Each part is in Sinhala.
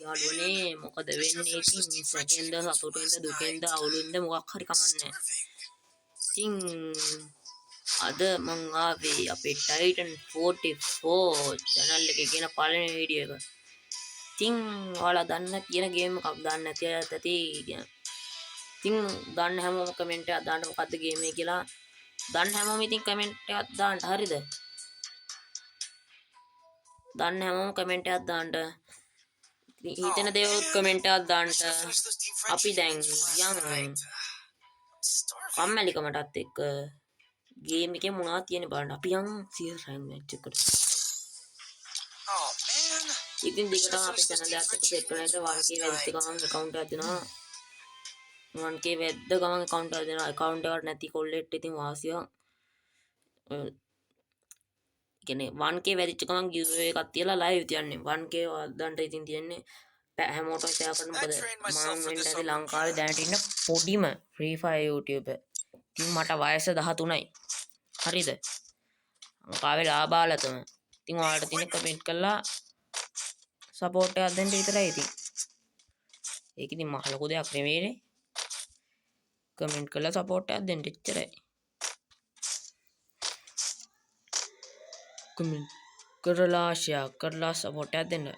යාළුවනේ මොකද වෙන්නේ ඉතින් සැකෙන්ද සතුටෙන්ද දුකෙන්ද අවුලෙන්ද මොකක් හරි කමන්නේ. ඉතින් අද මං ආවේ අපේ Titan 44 channel එකේ ගෙන පළවෙනි වීඩියෝ එක. ඉතින් ඔයාලා දන්න කියන ගේම් එකක් දාන්න නැති අයත් ඇති. ඉතින් දන්න හැමෝම කමෙන්ට් එකක් දාන්න මොකද්ද ගේම් එක කියලා. දන්න හැමෝම ඉතින් කමෙන්ට් එකක් දාන්න හරිද? දන්න හැමෝම කමෙන්ට් එකක් දාන්න. හිතෙන දේවල් කමෙන්ට් එකක් දාන්න. අපි දැන් යන් කම්මැලිකමටත් එක්ක ගේම් එකේ මොනවද තියෙන්නේ බලන්න. අපි යන් CS රැන්ක් මැච් එකට. ඉතින් දිගටම අපේ channel එකත් එක්ක සෙට් වෙනට 1k වැදිච්ච ගමන් account එකක් දෙනවා. 1k වැද්ද ගමන් account එකක් දෙනවා. account එකට නැති කොල්ලෙට ඉතින් වාසිය. කියන්නේ 1k වැදිච්ච ගමන් giveaway එකක් තියලා live තියන්නේ. 1k වදන්ට ඉතින් තියන්නේ හැමෝටම ෂෙයා කරන්න. මොකද මම වෙන්න ඇති ලංකාවේ දැනට ඉන්න පොඩිම Free Fire YouTuber. ඉතින් මට වයස 13යි. හරිද? ලංකාවේ ලාබාලතම. ඉතින් ඔයාලට තියෙන කමෙන්ට් කරලා සපෝට් එකක් දෙන්න විතරයි ඉතින්. ඒක ඉතින් මහ ලොකු දෙයක් නෙවෙයිනේ. කමෙන්ට් කරලා සපෝට් එකක් දෙන්න එච්චරයි. කමෙන්ට් කරලා ෂෙයා කරලා සපෝට් එකක් දෙන්න.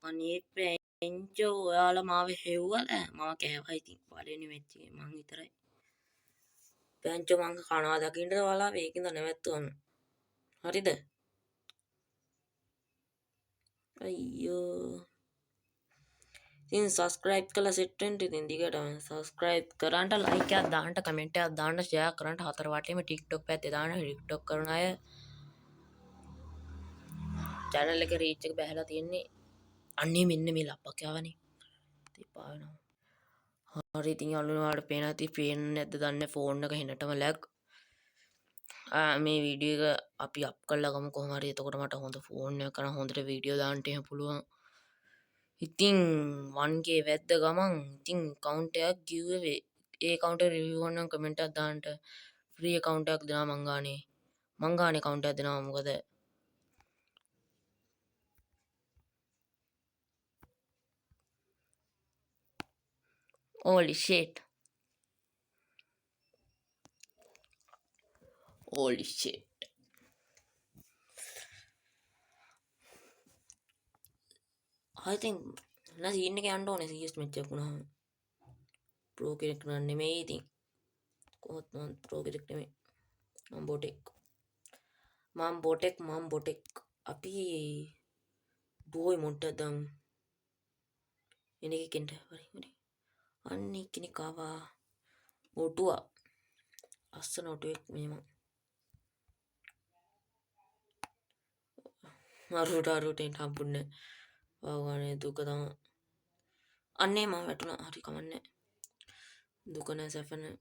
අනේ පැංචෝ ඔයාලා මාව හෙව්වද? මම කෑවා ඉතින් පළවෙනි මැච් එකේ මං විතරයි. පැංචෝ මං කනවා දකින්නද ඔයාලා මේකින්ද නැවැත්තුවම. හරිද? අයියෝ. ඉතින් subscribe කරලා set වෙන්න ඉතින් දිගටම subscribe කරන්න like එකක් දාන්න comment එකක් දාන්න share කරන්න හතර වටේම TikTok පැත්තේ දාන්න TikTok කරන අය channel එක reach එක බැහැලා තියෙන්නේ අන්නේ මෙන්න මේ ලප්පක්යාවනේ තිපා වෙනවා හරි ඉතින් යාළුවනේ ඔයාලට පේනවා ඇති පේන්නේ නැද්ද දන්නේ ෆෝන් එක හෙනටම lag මේ වීඩියෝ එක අපි අප් කරලා ගමු කොහොම හරි එතකොට මට හොඳ ෆෝන් එකක් කරන් හොඳට වීඩියෝ දාන්න එහෙම පුළුවන් ඉතින් 1k වැද්ද ගමන් ඉතින් account එකක් giveaway ඒ account එක review කරනම් comment එකක් දාන්න free account එකක් දෙනවා මං ගානේ account එකක් දෙනවා මොකද holy shit I think na scene එක යන්න ඕනේ CS match එකක් වුණාම pro කෙනෙක් නෙමෙයි ඉතින් කොහොත් මම pro කෙනෙක් නෙමෙයි මම බොටෙක් අපි බෝයි මොන්ටද එන එකෙන්ට හරි අන්නේ කෙනෙක් ආවා ඔටුවා අස්සන ඔටුවෙක් මෙහෙම අරුට හම්බුන්නේ වගානේ දුක තමයි අන්නේ මම වැටුණා හරි කමන්නේ දුක නැ සැප නැ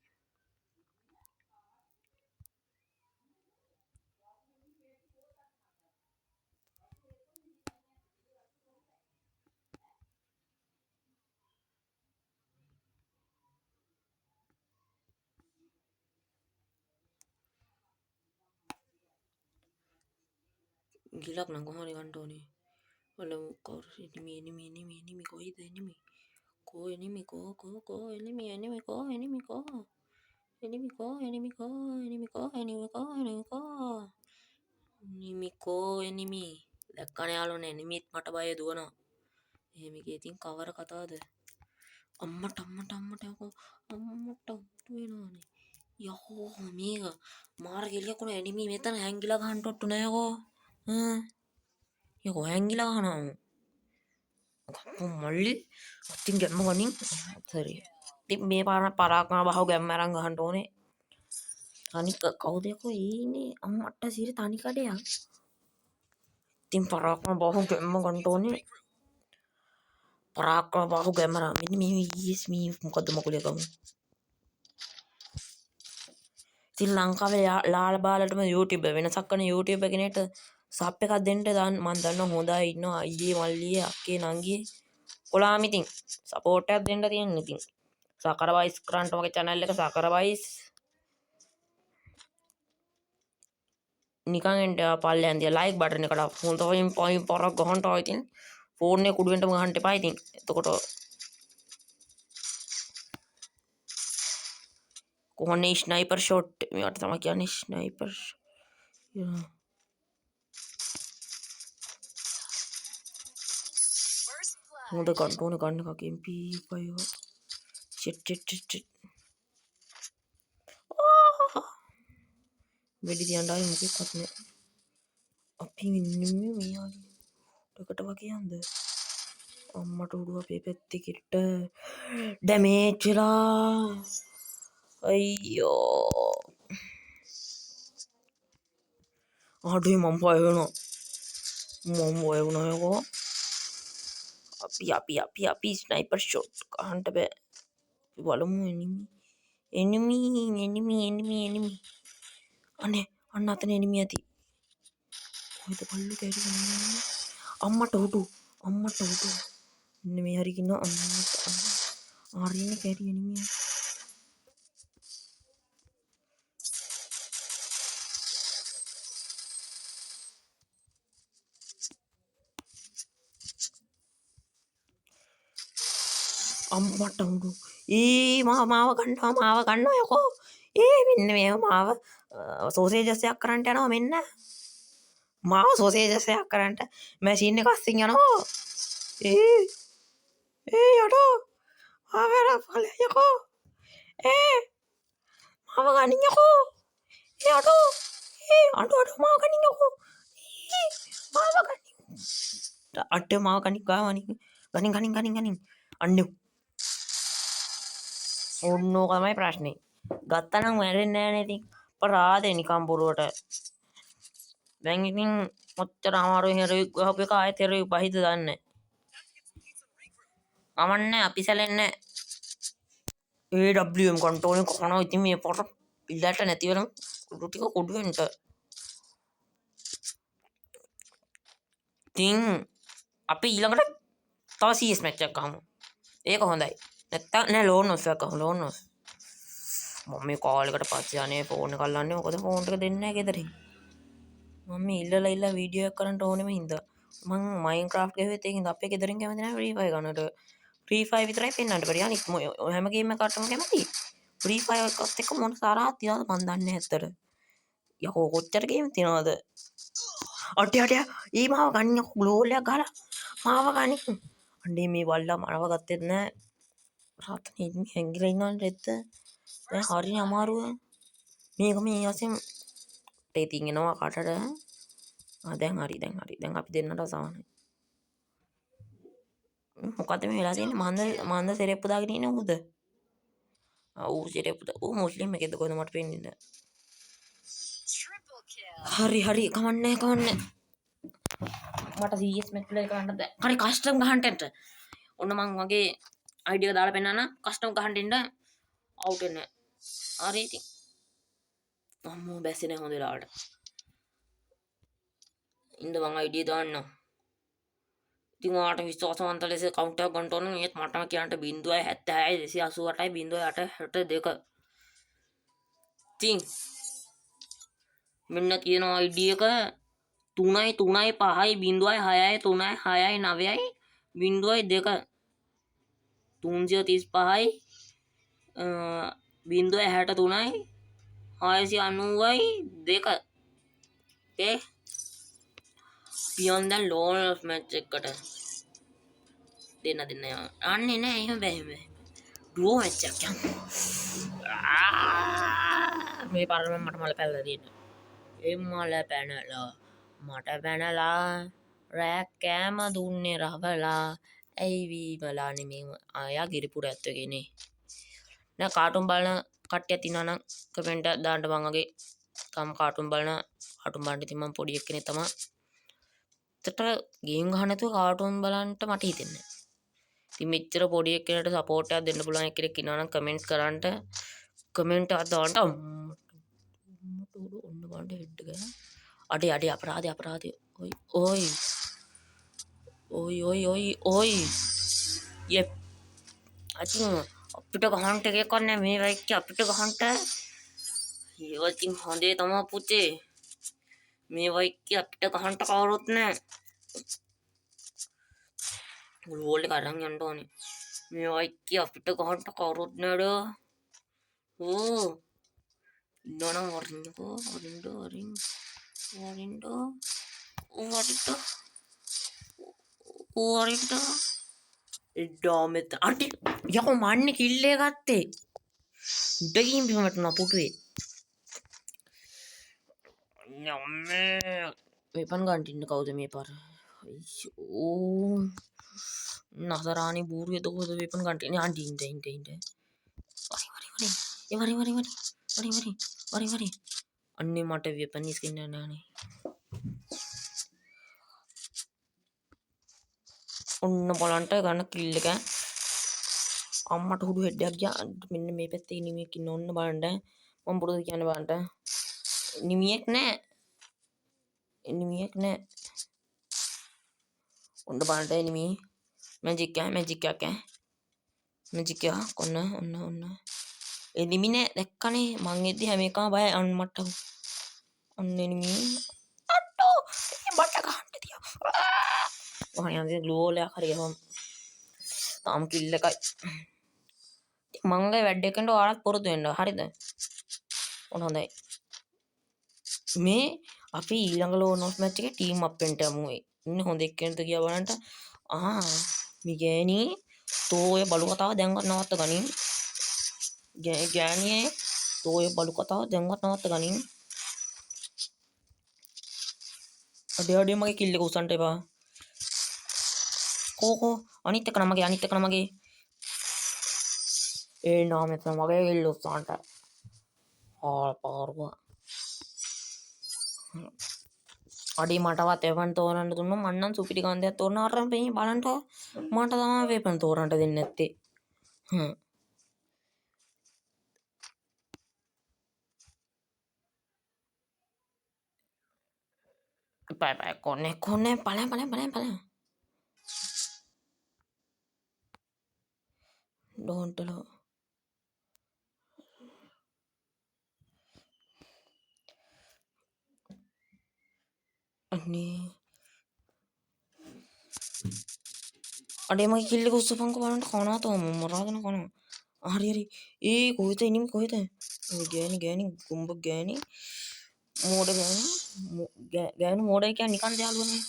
ගිලක් නම් කොහොමද ගන්න ඕනේ බලමු කවුරු එනිමි කොයිද එනිමි දැක්කනේ යාළුවනේ එනිමිත් මට බය දුවනවා එහෙම එකේ ඉතින් කවර කතාවද අම්මට වෙනවනේ යහෝ මේක මාර ගෙලියක් උන එනිමි මෙතන හැංගිලා ගහන්න ඔට්ටු නෑකෝ යකෝ හැංගිලා ගහනවා මල්ලි අතින් ගැම්ම ගනින් සරි ඉතින් මේ පාර පරාක්‍රම බහුව ගැම්ම අරන් ගහන්න ඕනේ අනික කවුද යකෝ ඉන්නේ අම්මට සිරි තනි කඩයක් ඉතින් පරාක්‍රම බහුව ගැම්ම ගන්න ඕනේ පරාක්‍රම බහුව ගැම්ම අරන් මෙන්න මේ මේ මොකද්ද මකුලිය ගමු ඉතින් ලංකාවේ ලාල බාලටම YouTube වෙනසක් කරන YouTube කෙනෙක්ට සබ් එකක් දෙන්න මම දන්නවා හොඳයි ඉන්නවා අයියේ මල්ලියේ අක්කේ නංගියේ කොලාම ඉතින් සපෝට් එකක් දෙන්න තියෙනවා ඉතින් සකරවයිස් කරන්ට මගේ channel එක සකරවයිස් නිකන් එන්න පල්ලෙන් දියා like button එකට හොඳින් පයින් පරක් ගහන්න ආවා ඉතින් ෆෝන් එක කුඩුවෙන්ටම ගහන්න එපා ඉතින්. එතකොට කොහොනේ ස්නයිපර් ෂොට් මේවට තමයි කියන්නේ ස්නයිපර්. හොඳ කන්ටෝන ගන්න එකක් MP5 චෙට් වෙඩි තියන්න ආවේ මොකෙක්වත් නෑ. අපි ඉන්නේ මෙයාලකට වගේ යන්ද අම්මට උඩුව අපේ පැත්තේ කෙට්ට ඩැමේජ් වෙලා අයියෝ අඩුයි මම බය වෙනවා යකෝ අපි ස්නයිපර් ෂොට් ගහන්න බෑ බලමු එනිමි අනේ අන්න අතන එනිමි ඇති කොහෙද පල්ලු කැරි අම්මට උඩු මේ හරි කින්න අම්මට ආරියනේ කැරි එනිමි අම්මට උඩු මාව ගන්නවා යකෝ මෙන්න මේ මාව සෝසේජස්සයක් කරන්නට යනවා මෙන්න මාව සෝසේජස්සයක් කරන්නට මැෂින් එක අස්සින් යනවා යටෝ ආවර පල යකෝ මාව ගනින් යකෝ යටෝ අඩු මාව ගනින් යකෝ මාව ගනින් අට මාව කනික් ගනින් අන්න ඔන්නෝ තමයි ප්‍රශ්නේ ගත්තනම් මැරෙන්නේ නැහැ නේද අපරාධේ නිකම් බොරුවට දැන් ඉතින් ඔච්චර අමාරුවෙන් හරි ගහපු එක ආයෙත් හරි පහිත දන්නේ අමන්නේ අපි සැලෙන්නේ AWM කන්ට්‍රෝල් එක කරනවා ඉතින් මේ පොර ඉල්ලට නැති වෙන කුඩු ටික කුඩු වෙන්න ඉතින් අපි ඊළඟට තව CS මැච් එකක් ගහමු ඒක හොඳයි නැත්තම් නෑ ලෝන් ඔස් එකක් ගහමු ලෝන් ඔස් මම මේ කෝල් එකට පස්සේ අනේ ෆෝන් එක අල්ලන්නේ මොකද ෆෝන් එක දෙන්නේ නැහැ ගෙදරින් මම ඉල්ලලා වීඩියෝ එක කරන්න ඕනෙම හින්දා මම මයින්ක්‍රාෆ්ට් ගෙවෙත් ඒකින්ද අපේ ගෙදරින් කැමති නැහැ ෆ්‍රී ෆයර් ගන්නට ෆ්‍රී ෆයර් විතරයි පෙන්වන්නට බැරි අනිත් හැම ගේම් එකකටම කැමති ෆ්‍රී ෆයර් එකත් එක්ක මොන තරහක් තියනවද මන් දන්නේ නැහැ ඇත්තට යකෝ කොච්චර ගේම් තියනවද අටේ මාව ගන්න යකෝ ග්ලෝල් එකක් ගහලා මාව ගන්න අනේ මේ වල්ලා මරව ගත්තෙත් නැහැ රාත්‍රී හැංගිලා ඉන්නවනේ රෙද්ද දැන් හරිය අමාරුව මේක මේ අසෙන් ටේතින් එනවා කටට දැන් හරි දැන් අපි දෙන්නට සමානයි මොකද මේ වෙලා තියෙන්නේ මන්ද සෙරෙප්පු දාගෙන ඉන්නේ උද ඌ සෙරෙප්පු ඌ මුස්ලිම් එකෙක්ද කොහෙද මට පේන්නේ නැහැ හරි කමන්නේ මට CS මැච් ප්ලේ කරන්න බෑ හරි කස්ටම් ගහන්නට ඔන්න මං වගේ අයිඩිය එක දාලා පෙන්නන්න කස්ටම් ගහන්න ඉන්න අවුට් වෙන්නේ හරි ඉතින් අම්මෝ බැස්සේ නැහැ හොඳ වෙලාවට ඉන්න මං අයිඩිය දාන්න ඉතින් ඔයාලට විශ්වාසවන්ත ලෙස කවුන්ට් එකක් ගන්න ඕන මේත් මටම කියන්න 076 288 0862 ඉතින් මෙන්න තියෙනවා අයිඩිය එක 335 066 369 02 335 063 690යි 2 okay beyond the loan of match එකට දෙන්න අන්නේ නෑ එහෙම බෑ ඩුවෝ මැච් එකක් මේ පාරම මට මල පැල්ලලා තියෙනවා ඒ මල පැනලා මට පැනලා රැක් කෑම දුන්නේ රවලා ඇයි වීමලා නෙමේ ආයා ගිරිපුර ඇත්තගෙනේ නෑ කාටුන් බලන කට්ටියක් ඉන්නවා නම් කමෙන්ට් එකක් දාන්න මං වගේ තම කාටුන් බලන කාටුන් බලන්න ඉතින් මම පොඩි එක්කෙනෙක් තමයි ඇත්තට ගේම් ගහන්න නැතුව කාටුන් බලන්න මට හිතෙන්නේ ඉතින් මෙච්චර පොඩි එක්කෙනෙක්ට සපෝට් එකක් දෙන්න පුළුවන් එක්කෙනෙක් ඉන්නවා නම් කමෙන්ට් කරන්න කමෙන්ට් එකක් දාන්න ඔන්න බලන්න හෙඩ් එක අඩේ අපරාධය ඔයි යෙප් අතින් අපිට ගහන්න එකක් නැහැ මේ වයික් අපිට ගහන්න ඒවතින් හොඳේ තමා පුතේ මේ වයික් අපිට ගහන්න කවුරුත් නැහැ ගෝල් එක අරන් යන්න ඕනේ. මේවා එක්ක අපිට ගහන්න කවුරුත් නෑඩ. ඕ ඉන්නවනම් වරින්නකෝ වරින්ඩ වරින්ඩ එඩ්ඩා මෙත අටි යකෝ මන්නේ කිල්ලේ ගත්තේ උඩකින් බිමට නපුටුවේ යම්මේ වෙපන් ගන්ටින්න කවුද මේ පාර අයියෝ නසරානි බූරුවේ තකොද වෙපන් ගන්ටින්නේ අඬින්ද ඉන්න වරි අන්නේ මට වෙපන් ඉස්කින්න නෑනේ ඔන්න බලන්ට ගන්න කිල්ල එක අම්මට හුඩු හෙඩ්ඩක් ගියා මෙන්න මේ පැත්තේ නිමියෙක් ඉන්න ඔන්න බලන්න මම පුරුදු කියන්න බලන්න නිමියෙක් නෑ ඔන්න බලන්න නිමි මැජික් කොන්න ඔන්න එනිමි නෑ දැක්කනේ මං එද්දි හැම එකම බය අම්මට ඔන්න නිමි අට්ටෝ බට ගහන්න තියා ඔහේ ග්ලෝලයක් හරියම තාම කිල්ල එකයි මංගේ වැඩ එකකට ඔයාලත් පුරුදු වෙන්න හරිද ඔන්න හොඳයි මේ අපි ඊළඟ ලෝනොස් මැච් එකේ ටීම් අප් වෙන්න යමු ඉන්න හොඳ එක්කෙනෙක්ද කියලා බලන්න මිගෑනි තෝ ඔය බලු කතාව දැන්වත් නවත්ත ගනින් ගෑනියේ තෝ ඔය බලු කතාව දැන්වත් නවත්ත ගනින් අඩේ මගේ කිල්ල එක උසන්ට එපා කෝ අනිත් එක නමගේ ඒ නාම මෙතන මගේ කිල්ල උසන්ට පාරුවා අඩි මටවත් එවන් තෝරන්න දුන්නොත් මං නම් සුපිරි කන්දයක් තෝරන අරන් පෙයි බලන්ට මට තමයි වෙපන් තෝරන්න දෙන්නේ නැත්තේ බය කොනේ බලන්න ඩෝන්ටලෝ අනේ අඩේ මගේ කිල්ල එක උස්සපන්කෝ බලන්න කනවා තෝ මරාගෙන කනවා හරි ඒ කොහෙද ඉනිමි කොහෙද ගෑනි ගුම්බ ගෑනි මෝඩ ගෑනු මෝඩයි කියන්නේ නිකන් යාළුවනේ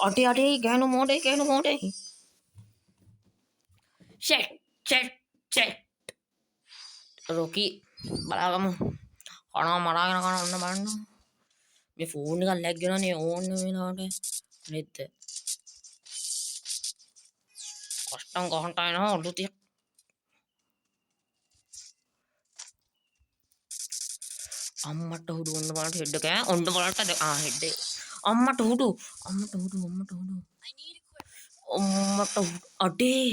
අටේ ගෑනු මෝඩයි චෙට් රොකි බලාගමු කනවා මරාගෙන කනවා ඔන්න බලන්න මේ ෆෝන් එකක් ලැග් වෙනවනේ ඕන්න වෙලාවට නෙත් කස්ටම් ගහන්න එනවා ඔලු තිය අම්මට හුඩු ඔන්න බලන්න හෙඩ් එක ඔන්න බලන්න හෙඩ් එක අම්මට හුඩු අඩේ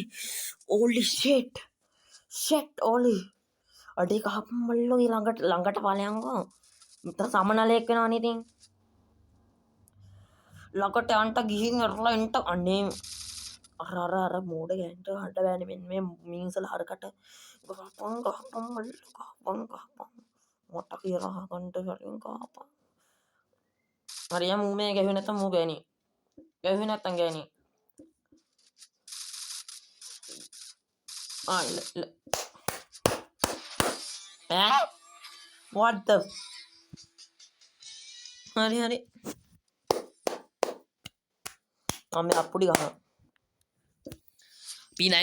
ඕලි ෂෙට් ඕලි අඩේ කහපම්මල්ලෝ ළඟට ඵලයන්කෝ මෙතන සමනලයක් වෙනවා නේ ඉතින් ළඟට යන්ට ගිහින් අරලා එන්ට අනේ අර මෝඩ ගෑන්ට හඩ බෑනේ මෙන්න මේ මිනිස්සුලා හරකට ගහපන් මට කියලා ගන්නට කලින් ගහපන් හරියම මූ මේ ගැහුවේ නැත්තම් මූ ගෑණි what the හරි අම්මේ අප්පුඩි ගහනවා පිනන්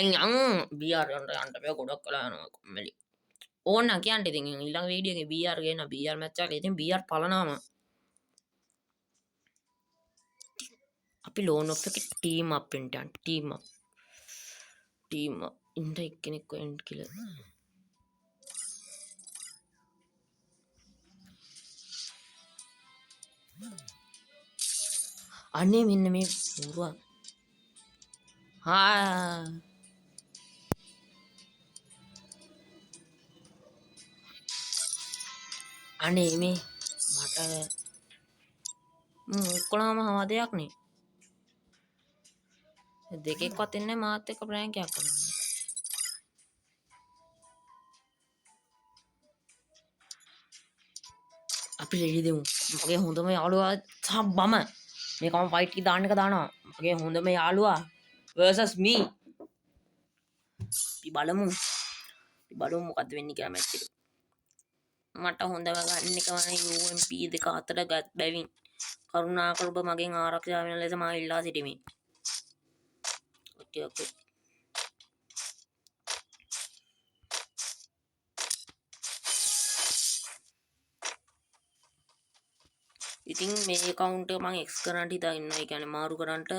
බීආර් යන්න බෑ ගොඩක් කළා යනවා කොම්මලි ඕන්න කියන්න ඉතින් ඊළඟ වීඩියෝ එකේ බීආර් ගේන බීආර් මැච් එකේ ඉතින් බීආර් පලනාම අපි ලෝන් ඔෆ් එකේ ටීම් අප් වෙන්න යන ටීම් ඉන්න එක්කෙනෙක් වෙන්න කියලා අනේ මෙන්න මේ පුරුවා අනේ මේ මට ඔක්කොලම හම දෙයක් නේ දෙකෙක්වත් එන්නේ මාත් එක්ක ප්‍රෑන්ක් එකක් කරන්න අපි රෙඩි දෙමු මගේ හොඳම යාළුවා සහ බම මේකම ෆයිට් එක දාන්න එක දානවා මගේ හොඳම යාළුවා versus me. අපි බලමු මොකද්ද වෙන්නේ කියලා මැච් එක. මට හොඳම ගන්න එක වනේ UMP දෙක අතර ගත් බැවින් කරුණාකර ඔබ මගෙන් ආරක්ෂා වෙන ලෙස මා ඉල්ලා සිටිමි. ඕකේ. ඉතින් මේ account එක මම X කරන්න හිතා ඉන්නවා. ඒ කියන්නේ මාරු කරන්නට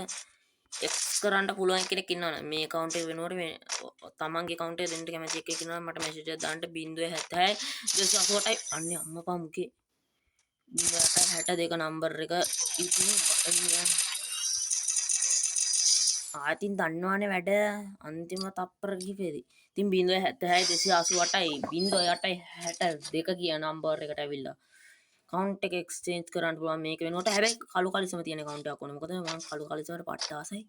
X කරන්න පුළුවන් කෙනෙක් ඉන්නවනේ මේ account එක වෙනුවට මේ තමන්ගේ account එක දෙන්න කැමති එකෙක් ඉන්නවා මට message එකක් දාන්න 076 288යි අන්නේ අම්මපා මුකේ 062 නම්බර් එක ඉතින් ආතින් දන්නවනේ වැඩ අන්තිම තප්පර කිහිපෙදී ඉතින් 076 288යි 0.862 කියන නම්බර් එකට ඇවිල්ලා account එක exchange කරන්න පුළුවන් මේක වෙනකොට හැබැයි කළු කලිසම තියෙන account එකක් ඕනේ මොකද මම කළු කලිසමට පට්ට ආසයි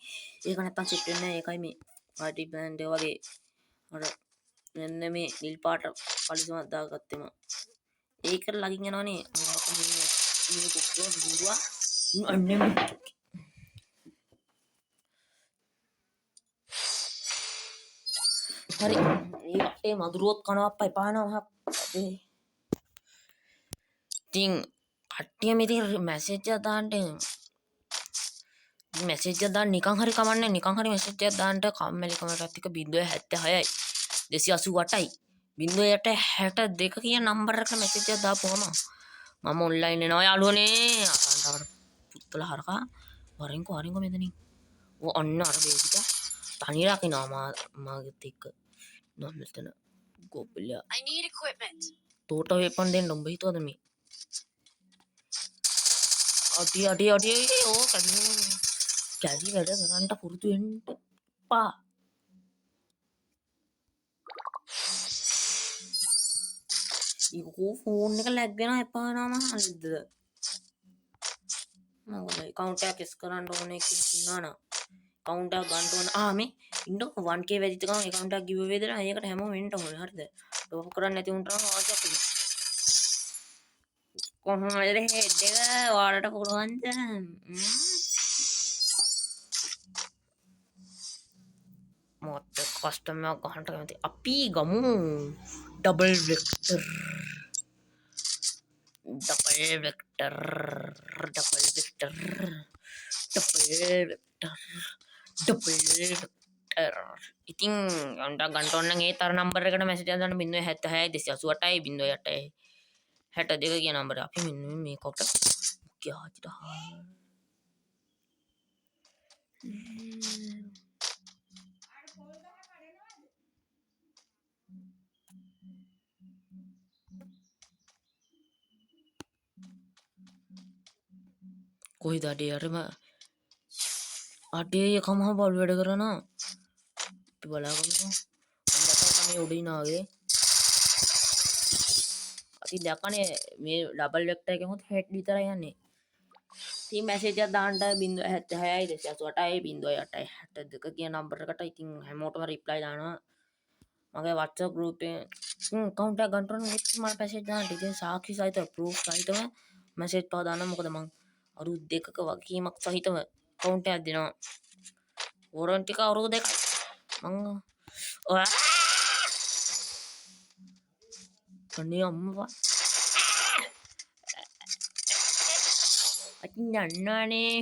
ඒක නැත්තම් set වෙන්නේ නැහැ ඒකයි මේ party band එක වගේ අර මෙන්න මේ නිල් පාට කලිසමක් දාගත්තේ මම ඒකට ලගින් යනවනේ මේ කොක්කෝ දුරුවා අන්නේ හරි මේ වටේ මදුරුවොත් කනවා එපානවා අපේ ඉතින් කට්ටිය මෙතන මැසේජ් එකක් දාන්න මැසේජ් එකක් දාන්න නිකන් හරි කමන්නේ නිකන් හරි මැසේජ් එකක් දාන්න කම්මැලි කමටත් එක 076යි 288යි 0.862 කියන නම්බර් එකට මැසේජ් එකක් දාපුවම මම ඔන්ලයින් එනවා යාළුවනේ අසන්තවර පුත්තල හරකා වරින්කෝ මෙතනින් ඔය අන්න අර බේසික තනිය රකින්නවා මාගෙත් එක්ක නම් මෙතන ගොබ්බලියා I need equipment thought weapon දෙන්න උඹ හිතුවද මේ අඩි ඕ කැඩි වැඩ කරන්න පුරුදු වෙන්න පා ඊකෝ ෆෝන් එක ලැග් වෙනවා එපා නම හරිද මොකද account එක කෙස් කරන්න ඕනේ කියලා ඉන්නවනම් account එක ගන්න ඕන මේ ඉන්නකො 1k වැඩිච්ච ගමන් account එක give away දෙනවා ඒකට හැමෝම වෙන්න ඕනේ හරිද ටොප් කරන්න නැති උන්ට නම් අවශ්‍යයක් නෑ කොහොමද හෙඩ් එක ඔයාලට පුළුවන්ද මොකද කස්ටමර් එකක් ගන්නට කැමති අපි ගමු ඩබල් වෙක්ටර් ඉතින් අන්ට ගන්ටොන්න ඒ තර නම්බර එකට මැසිට දන්න 076 288යි 0.8යි 62 කිය නම්බර අපි මෙන්න මේ කොට යාචිට කොයිද අඩේ අරම අඩේ කමහ බල් වැඩ කරන බලාගමු අන්දකම උඩිනාගේ අපි දැකනේ මේ ඩබල් වෙක්ටර් එකෙමුත් හෙඩ් විතරයි යන්නේ ඉතින් මැසේජ් එකක් දාන්න 076යි 288යි 0.862 කියන නම්බර එකට ඉතින් හැමෝටම රිප්ලයි දානවා මගේ WhatsApp group එකේ account එක ගන්න ඕන ඒත් මම මැසේජ් දාන්න ඉතින් සාක්ෂි සහිත proof සහිතව මැසේජ් පහ දාන්න මොකද මං අවුරුදු දෙකක වගකීමක් සහිතව account එකක් දෙනවා warranty එක අවුරුදු දෙකයි මං අනේ අම්මා අතින් දන්නවනේ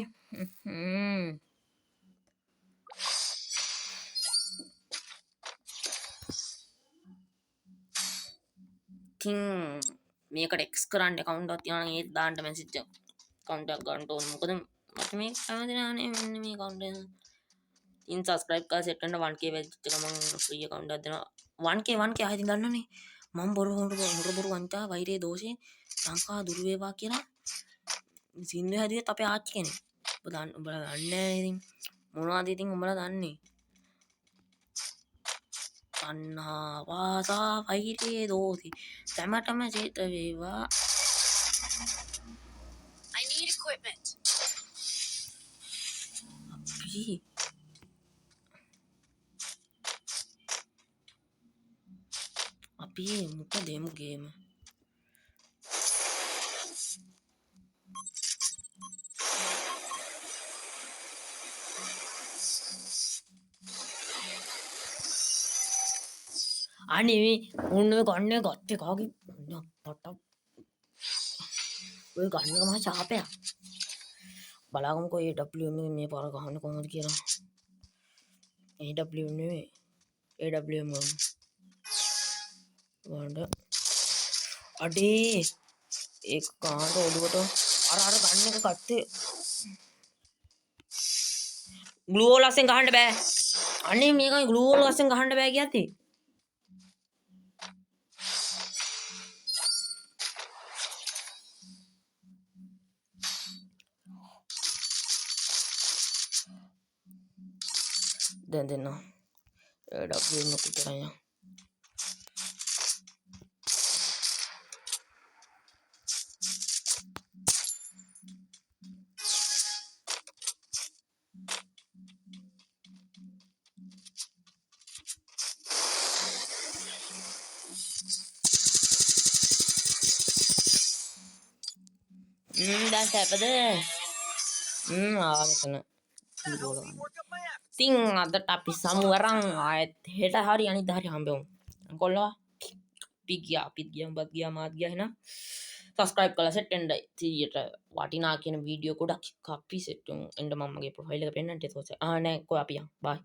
ඉතින් මේකට එක්ස් කරන්න account එකක් තියනවා නම් ඒත් දාන්න මැසේජ් එක account එකක් ගන්න ඕන මොකද මට මේක කැමති නෑනේ මෙන්න මේ account එක ඉතින් subscribe කරලා set කරන්න 1k වෙච්ච ගමන් free account එකක් දෙනවා 1k ආයෙත් දන්නනේ මම බොරු වංචා වෛරයේ දෝෂේ ලංකා දුරු වේවා කියලා සින්දු හැදුවෙත් අපේ ආච්චි කෙනෙක් උඹලා දන්නේ ඉතින් මොනවද ඉතින් උඹලා දන්නේ තණ්හා වාසා වෛරයේ දෝෂේ සැමටම චේත වේවා I need equipment අපි මොකද දෙමු ගේම අනේ උන්න ගන්න ගත්තේ කාගේ පට ඔය ගන්න එක මහා ශාපයක්. බලාගමුකෝ AW මේ පාර ගහන්න කොහොමද කියලා. AW නෙවෙයි AWM වඩ අඩේ ඒක කාට ඔළුවට අර ගන්න එක ගත්තේ ග්ලූ වෝල් වශයෙන් ගහන්න බෑ. අනේ මේකයි ග්ලූ වෝල් වශයෙන් ගහන්න බෑ කියද්දි දැන් දෙන්න AWM කුටරය දැන් සැපද ආවතන ඉතින් අදට අපි සමු අරන් ආයෙත් හෙට හරි අනිද්දා හරි හම්බෙමු කොල්ලෝ අපිත් ගියා මාත් ගියා එහෙනම් සබස්ක්‍රයිබ් කරලා සෙට් වෙන්නයි 100ට වටිනා කියන වීඩියෝ ගොඩක් අපි සෙට් වෙමු එන්න මම මගේ ප්‍රොෆයිල් එක පෙන්නන්නට ඒක නෑ කොයි අපි යන් බයි